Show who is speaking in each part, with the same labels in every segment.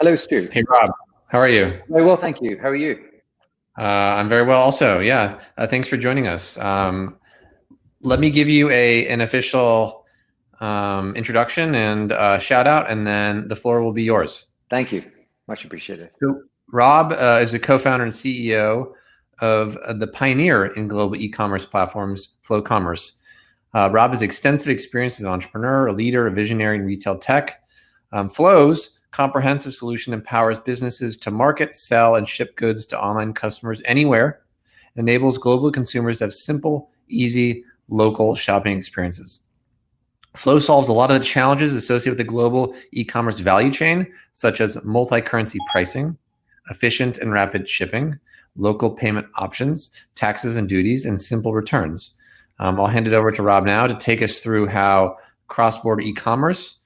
Speaker 1: Hello, Stu.
Speaker 2: Hey Rob, how are you?
Speaker 1: Very well, thank you. How are you?
Speaker 2: I'm very well also. Yeah, thanks for joining us. Let me give you an official introduction and shout out, and then the floor will be yours.
Speaker 1: Thank you. Much appreciated.
Speaker 2: So Rob is the co-founder and CEO of the pioneer in global e-commerce platforms, Flow Commerce. Rob has extensive experience as an entrepreneur, a leader, a visionary in retail tech. Flow's comprehensive solution empowers businesses to market, sell, and ship goods to online customers anywhere, enables global consumers to have simple, easy, local shopping experiences. Flow solves a lot of the challenges associated with the global e-commerce value chain, such as multi-currency pricing, efficient and rapid shipping, local payment options, taxes and duties, and simple returns. I'll hand it over to Rob now to take us through how cross-border e-commerce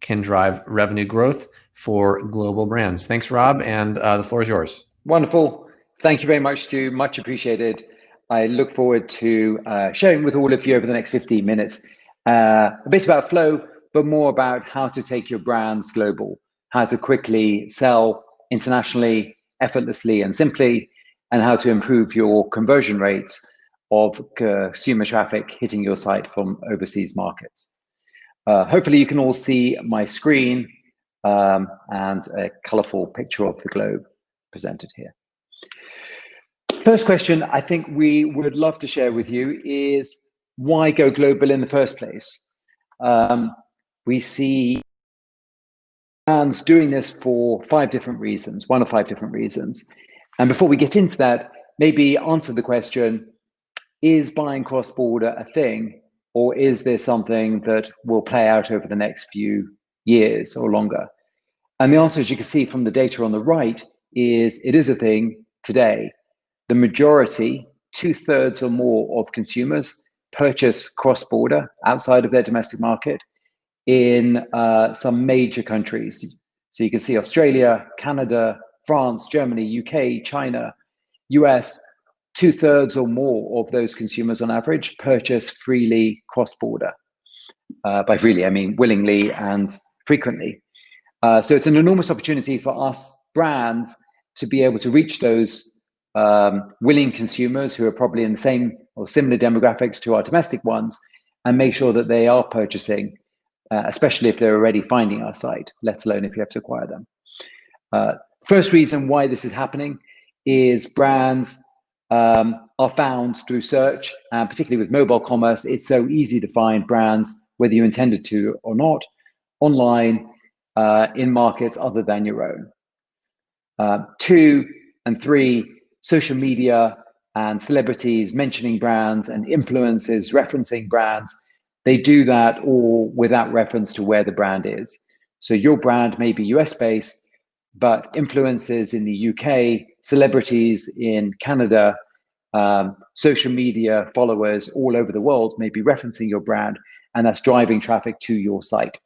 Speaker 2: can drive revenue growth for global brands. Thanks, Rob, and the floor is yours.
Speaker 1: Wonderful. Thank you very much, Stu. Much appreciated. I look forward to sharing with all of you over the next 15 minutes a bit about Flow, but more about how to take your brands global, how to quickly sell internationally, effortlessly and simply, and how to improve your conversion rates of consumer traffic hitting your site from overseas markets. Hopefully you can all see my screen and a colorful picture of the globe presented here. First question I think we would love to share with you is why go global in the first place? We see brands doing this for one of five different reasons. And before we get into that, maybe answer the question, is buying cross-border a thing, or is there something that will play out over the next few years or longer? And the answer, as you can see from the data on the right, is it is a thing today. The majority, 2/3 or more of consumers purchase cross-border outside of their domestic market in some major countries. So you can see Australia, Canada, France, Germany, UK, China, US, 2/3 or more of those consumers on average purchase freely cross-border. By freely, I mean willingly and frequently. So it's an enormous opportunity for us brands to be able to reach those willing consumers who are probably in the same or similar demographics to our domestic ones, and make sure that they are purchasing, especially if they're already finding our site, let alone if you have to acquire them. First reason why this is happening is brands are found through search, and particularly with mobile commerce, it's so easy to find brands, whether you intended to or not, online in markets other than your own. 2 and 3, social media and celebrities mentioning brands and influencers referencing brands, they do that all without reference to where the brand is. So your brand may be US based, but influencers in the UK, celebrities in Canada, social media followers all over the world may be referencing your brand, and that's driving traffic to your site,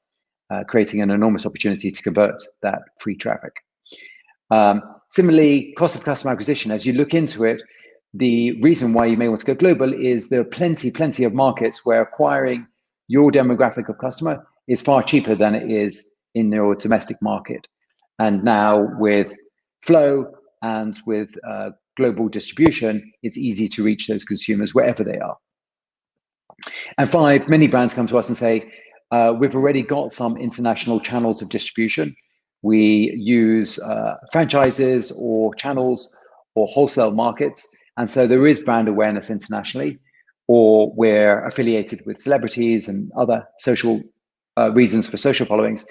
Speaker 1: creating an enormous opportunity to convert that free traffic. Similarly, cost of customer acquisition, as you look into it, the reason why you may want to go global is there are plenty of markets where acquiring your demographic of customer is far cheaper than it is in your domestic market. And now with Flow and with global distribution, it's easy to reach those consumers wherever they are. And 5, many brands come to us and say, we've already got some international channels of distribution. We use franchises or channels or wholesale markets. And so there is brand awareness internationally, or we're affiliated with celebrities and other social reasons for social followings.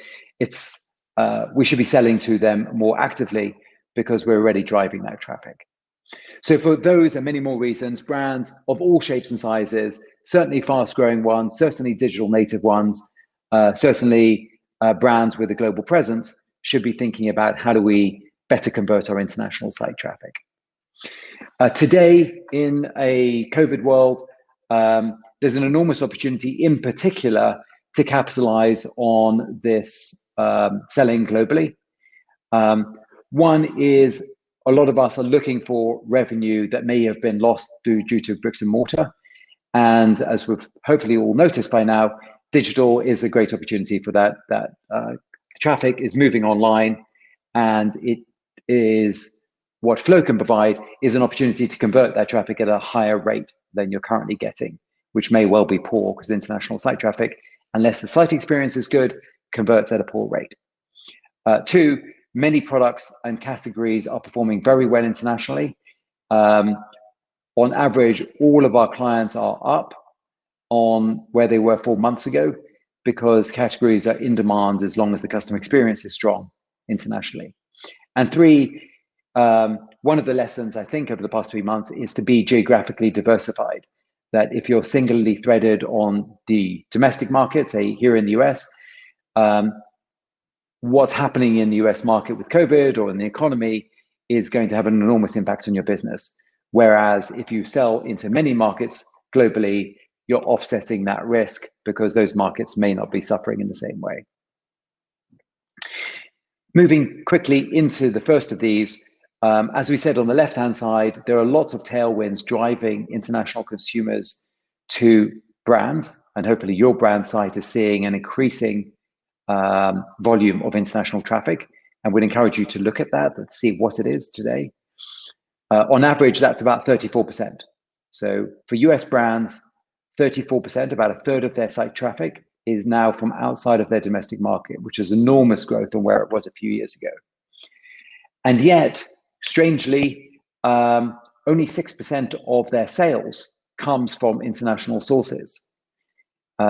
Speaker 1: We should be selling to them more actively because we're already driving that traffic. So for those and many more reasons, brands of all shapes and sizes, certainly fast growing ones, certainly digital native ones, certainly brands with a global presence, should be thinking about how do we better convert our international site traffic. Today, in a COVID world, there's an enormous opportunity in particular to capitalize on this selling globally. One is a lot of us are looking for revenue that may have been lost due to bricks and mortar. And as we've hopefully all noticed by now, digital is a great opportunity for that. Traffic is moving online, And it is what Flow can provide is an opportunity to convert that traffic at a higher rate than you're currently getting, which may well be poor because international site traffic, unless the site experience is good, converts at a poor rate. Two, many products and categories are performing very well internationally. On average, all of our clients are up on where they were 4 months ago because categories are in demand as long as the customer experience is strong internationally. And three, one of the lessons I think over the past 3 months is to be geographically diversified. That if you're singularly threaded on the domestic market, say here in the US, what's happening in the US market with COVID or in the economy is going to have an enormous impact on your business. Whereas if you sell into many markets globally, you're offsetting that risk because those markets may not be suffering in the same way. Moving quickly into the first of these, as we said on the left-hand side, there are lots of tailwinds driving international consumers to brands, and hopefully your brand site is seeing an increasing volume of international traffic, and we'd encourage you to look at that and see what it is today. On average, that's about 34%. So for US brands, 34%, about a third of their site traffic is now from outside of their domestic market, which is enormous growth from where it was a few years ago. And yet, strangely, only 6% of their sales comes from international sources.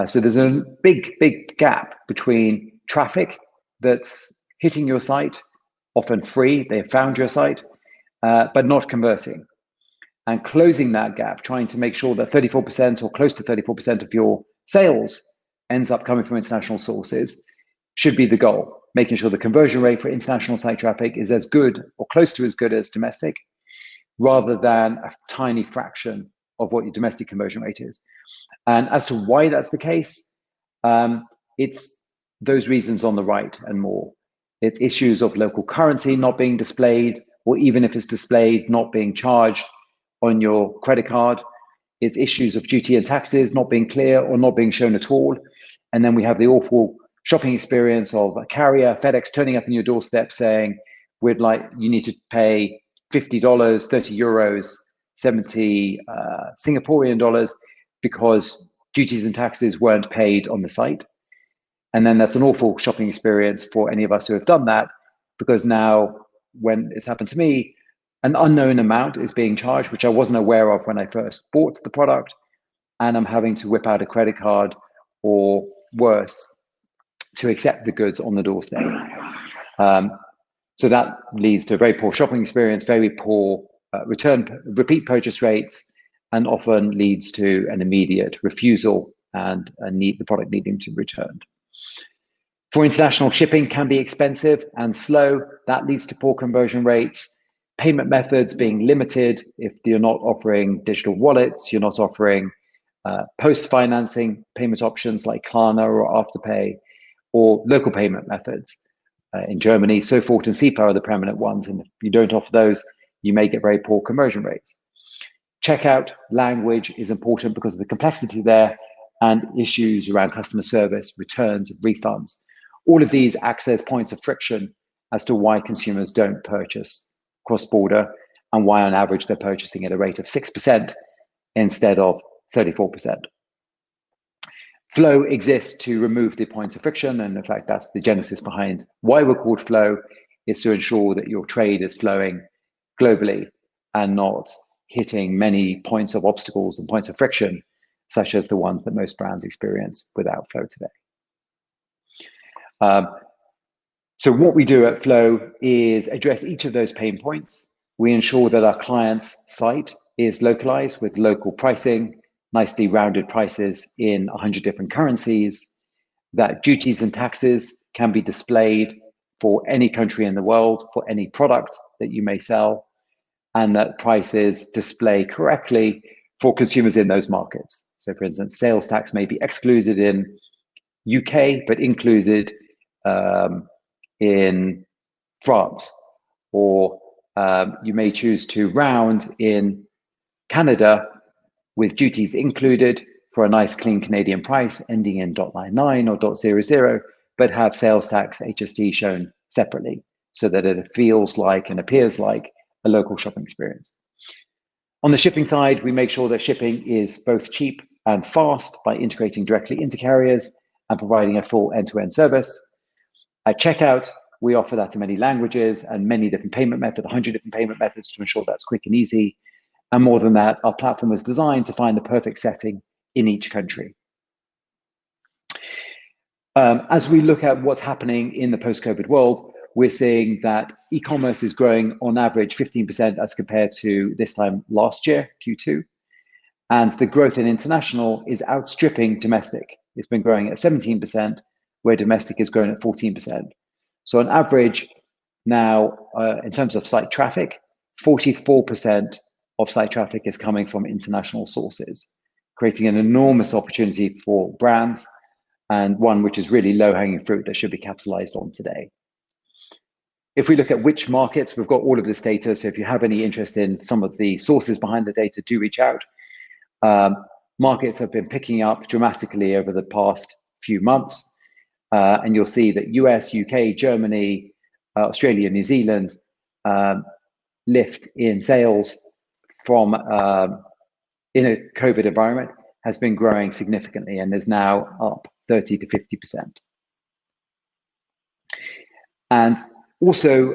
Speaker 1: So there's a big gap between traffic that's hitting your site, often free, they've found your site, but not converting. And closing that gap, trying to make sure that 34% or close to 34% of your sales ends up coming from international sources should be the goal. Making sure the conversion rate for international site traffic is as good or close to as good as domestic, rather than a tiny fraction of what your domestic conversion rate is. And as to why that's the case, it's those reasons on the right and more. It's issues of local currency not being displayed, or even if it's displayed, not being charged on your credit card. It's issues of duty and taxes not being clear or not being shown at all. And then we have the awful shopping experience of a carrier, FedEx, turning up on your doorstep saying, you need to pay $50, 30 euros, 70 Singaporean dollars because duties and taxes weren't paid on the site. And then that's an awful shopping experience for any of us who have done that, because now when it's happened to me, an unknown amount is being charged, which I wasn't aware of when I first bought the product, and I'm having to whip out a credit card or worse to accept the goods on the doorstep. So that leads to a very poor shopping experience, very poor repeat purchase rates, and often leads to an immediate refusal and the product needing to be returned. For international shipping can be expensive and slow. That leads to poor conversion rates. Payment methods being limited. If you're not offering digital wallets, you're not offering post-financing payment options like Klarna or Afterpay, or local payment methods. In Germany, Sofort and SEPA are the prominent ones, and if you don't offer those, you may get very poor conversion rates. Checkout language is important because of the complexity there and issues around customer service, returns, and refunds. All of these act as points of friction as to why consumers don't purchase cross-border and why on average they're purchasing at a rate of 6% instead of 34%. Flow exists to remove the points of friction, and in fact that's the genesis behind why we're called Flow, is to ensure that your trade is flowing globally and not hitting many points of obstacles and points of friction, such as the ones that most brands experience without Flow today. So what we do at Flow is address each of those pain points. We ensure that our client's site is localized with local pricing, nicely rounded prices in 100 different currencies, that duties and taxes can be displayed for any country in the world, for any product that you may sell, and that prices display correctly for consumers in those markets. So for instance, sales tax may be excluded in UK, but included in France, or you may choose to round in Canada with duties included for a nice clean Canadian price ending in .99 or .00, but have sales tax HST shown separately. so that it feels like and appears like a local shopping experience. On the shipping side, we make sure that shipping is both cheap and fast by integrating directly into carriers and providing a full end-to-end service. At checkout, we offer that in many languages and many different payment methods, 100 different payment methods to ensure that's quick and easy. And more than that, our platform was designed to find the perfect setting in each country. As we look at what's happening in the post-COVID world, we're seeing that e-commerce is growing on average 15% as compared to this time last year, Q2. And the growth in international is outstripping domestic. It's been growing at 17%, where domestic is growing at 14%. So on average, now, in terms of site traffic, 44% of site traffic is coming from international sources, creating an enormous opportunity for brands, and one which is really low-hanging fruit that should be capitalized on today. If we look at which markets, we've got all of this data. So if you have any interest in some of the sources behind the data, do reach out. Markets have been picking up dramatically over the past few months. And you'll see that US, UK, Germany, Australia, New Zealand lift in sales from in a COVID environment has been growing significantly and is now up 30 to 50%. And also,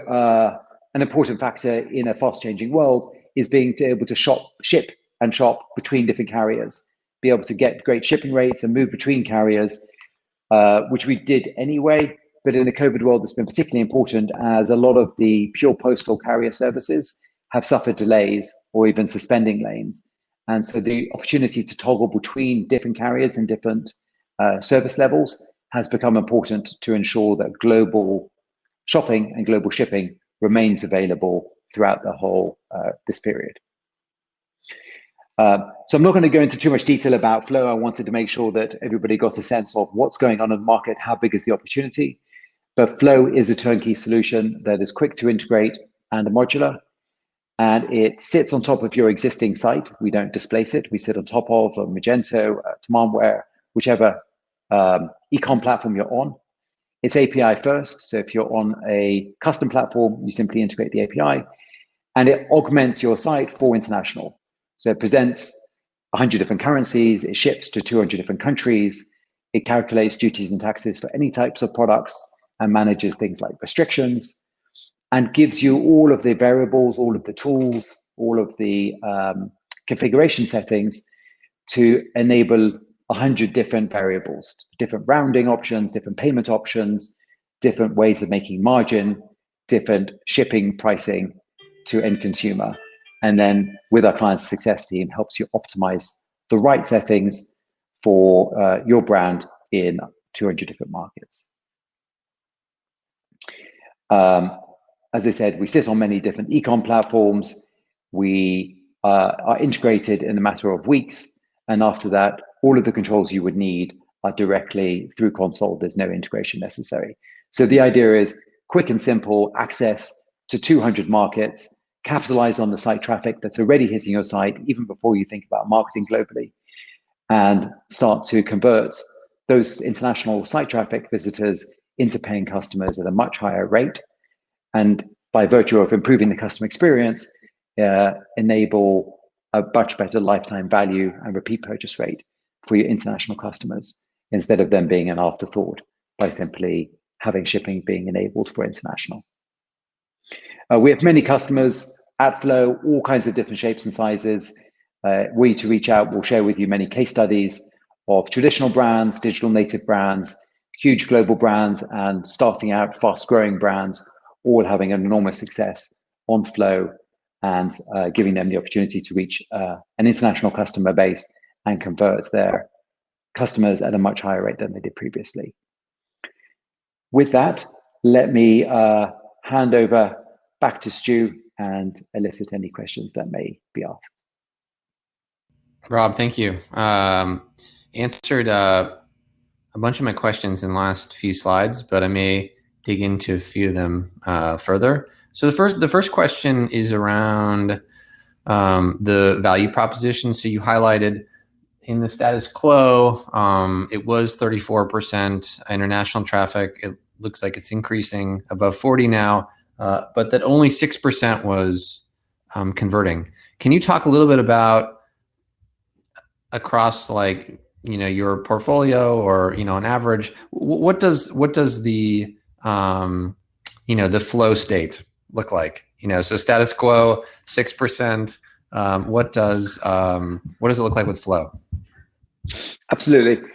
Speaker 1: an important factor in a fast-changing world is being able to ship and shop between different carriers, be able to get great shipping rates and move between carriers, which we did anyway. But in the COVID world, it's been particularly important as a lot of the pure postal carrier services have suffered delays or even suspending lanes. And so the opportunity to toggle between different carriers and different service levels has become important to ensure that global shopping and global shipping remains available throughout the whole this period. So I'm not going to go into too much detail about Flow. I wanted to make sure that everybody got a sense of what's going on in the market, how big is the opportunity. But Flow is a turnkey solution that is quick to integrate and modular. And it sits on top of your existing site. We don't displace it. We sit on top of a Magento, Demandware, whichever e-com platform you're on. It's API first. So if you're on a custom platform, you simply integrate the API, and it augments your site for international. So it presents 100 different currencies. It ships to 200 different countries. It calculates duties and taxes for any types of products and manages things like restrictions, and gives you all of the variables, all of the tools, all of the configuration settings to enable 100 different variables, different rounding options, different payment options, different ways of making margin, different shipping pricing to end consumer. And then with our client success team, helps you optimize the right settings for your brand in 200 different markets. As I said, we sit on many different e-com platforms. We are integrated in a matter of weeks. And after that, all of the controls you would need are directly through console. There's no integration necessary. So the idea is quick and simple access to 200 markets, capitalize on the site traffic that's already hitting your site, even before you think about marketing globally, and start to convert those international site traffic visitors into paying customers at a much higher rate. And by virtue of improving the customer experience, enable a much better lifetime value and repeat purchase rate for your international customers, instead of them being an afterthought by simply having shipping being enabled for international. We have many customers at Flow, all kinds of different shapes and sizes. We to reach out, we'll share with you many case studies of traditional brands, digital native brands, huge global brands, and starting out fast growing brands, all having an enormous success on Flow, and giving them the opportunity to reach an international customer base and convert their customers at a much higher rate than they did previously. With that, let me hand over back to Stu and elicit any questions that may be asked.
Speaker 2: Rob, thank you. Answered a bunch of my questions in the last few slides, but I may dig into a few of them further. So the first question is around the value proposition. So you highlighted in the status quo, it was 34% international traffic. It looks like it's increasing above 40 now. but that only 6% was converting. Can you talk a little bit about across like, your portfolio or, on average, what does the, the flow state look like? So status quo, 6%. What does it look like with flow?
Speaker 1: Absolutely.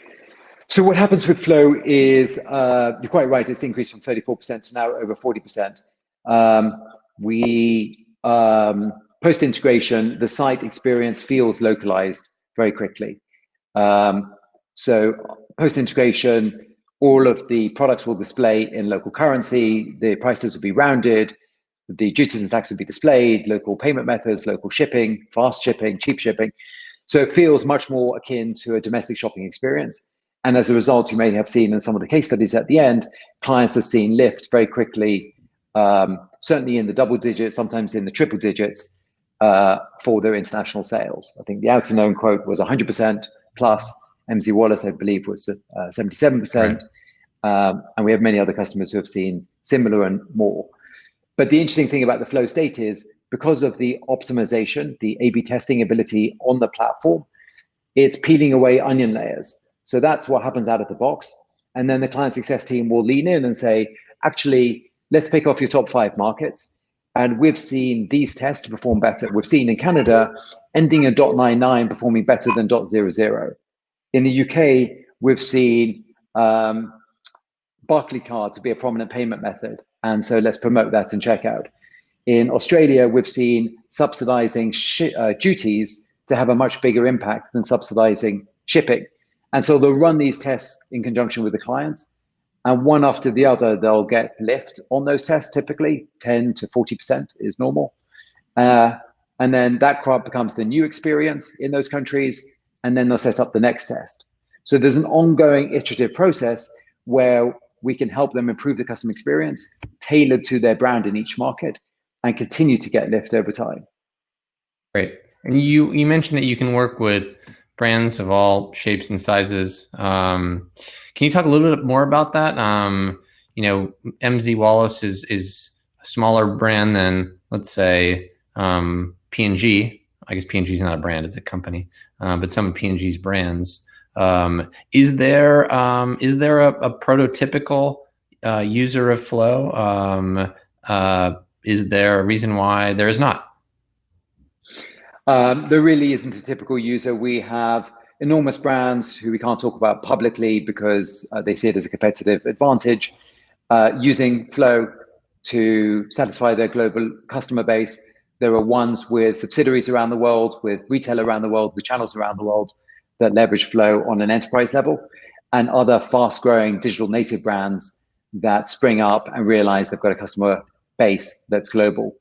Speaker 1: So what happens with flow is, you're quite right, it's increased from 34% to now over 40%. Post-integration, the site experience feels localized very quickly. So post-integration, all of the products will display in local currency, the prices will be rounded, the duties and tax will be displayed, local payment methods, local shipping, fast shipping, cheap shipping. So it feels much more akin to a domestic shopping experience. And as a result, you may have seen in some of the case studies at the end, clients have seen lift very quickly, certainly in the double digits, sometimes in the triple digits, for their international sales. I think the outer known quote was 100% plus. MZ Wallace, I believe, was 77%. Right. And we have many other customers who have seen similar and more. But the interesting thing about the flow state is because of the optimization, the A/B testing ability on the platform, it's peeling away onion layers. So that's what happens out of the box. And then the client success team will lean in and say, actually, let's pick off your top 5 markets. And we've seen these tests perform better. We've seen in Canada, ending at .99 performing better than .00. In the UK, we've seen Barclaycard to be a prominent payment method. And so let's promote that in checkout. In Australia, we've seen subsidizing duties to have a much bigger impact than subsidizing shipping. And so they'll run these tests in conjunction with the clients. And one after the other, they'll get lift on those tests, typically 10 to 40% is normal. And then that becomes the new experience in those countries. And then they'll set up the next test. So there's an ongoing iterative process where we can help them improve the customer experience tailored to their brand in each market and continue to get lift over time.
Speaker 2: Great. And you mentioned that you can work with brands of all shapes and sizes. Can you talk a little bit more about that? MZ Wallace is a smaller brand than, let's say, P&G. I guess P&G is not a brand; it's a company. But some of P&G's brands. Is there a prototypical user of Flow? Is there a reason why there is not?
Speaker 1: There really isn't a typical user. We have enormous brands who we can't talk about publicly because they see it as a competitive advantage, using Flow to satisfy their global customer base. There are ones with subsidiaries around the world, with retail around the world, with channels around the world that leverage Flow on an enterprise level, and other fast-growing digital native brands that spring up and realize they've got a customer base that's global.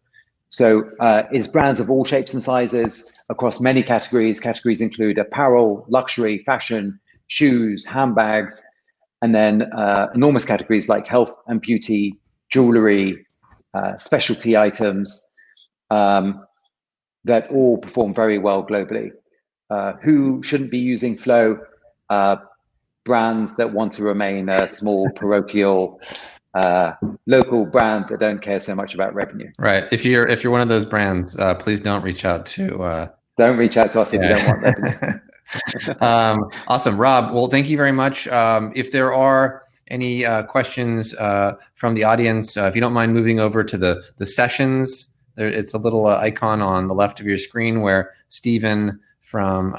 Speaker 1: So it's brands of all shapes and sizes across many categories. Categories include apparel, luxury, fashion, shoes, handbags, and then enormous categories like health and beauty, jewelry, specialty items, that all perform very well globally. Who shouldn't be using Flow? Brands that want to remain a small parochial local brand that don't care so much about revenue.
Speaker 2: Right. If you're one of those brands, please don't reach out to.
Speaker 1: Don't reach out to us if you don't want revenue.
Speaker 2: Awesome, Rob. Well, thank you very much. If there are any questions from the audience, if you don't mind moving over to the sessions, it's a little icon on the left of your screen where Stephen from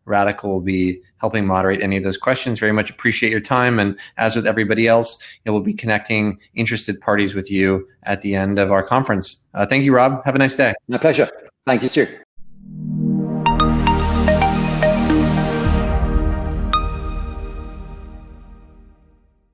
Speaker 2: Radical will be helping moderate any of those questions. Very much appreciate your time. And as with everybody else, we'll be connecting interested parties with you at the end of our conference. Thank you, Rob. Have a nice day.
Speaker 1: My pleasure. Thank you, Stu.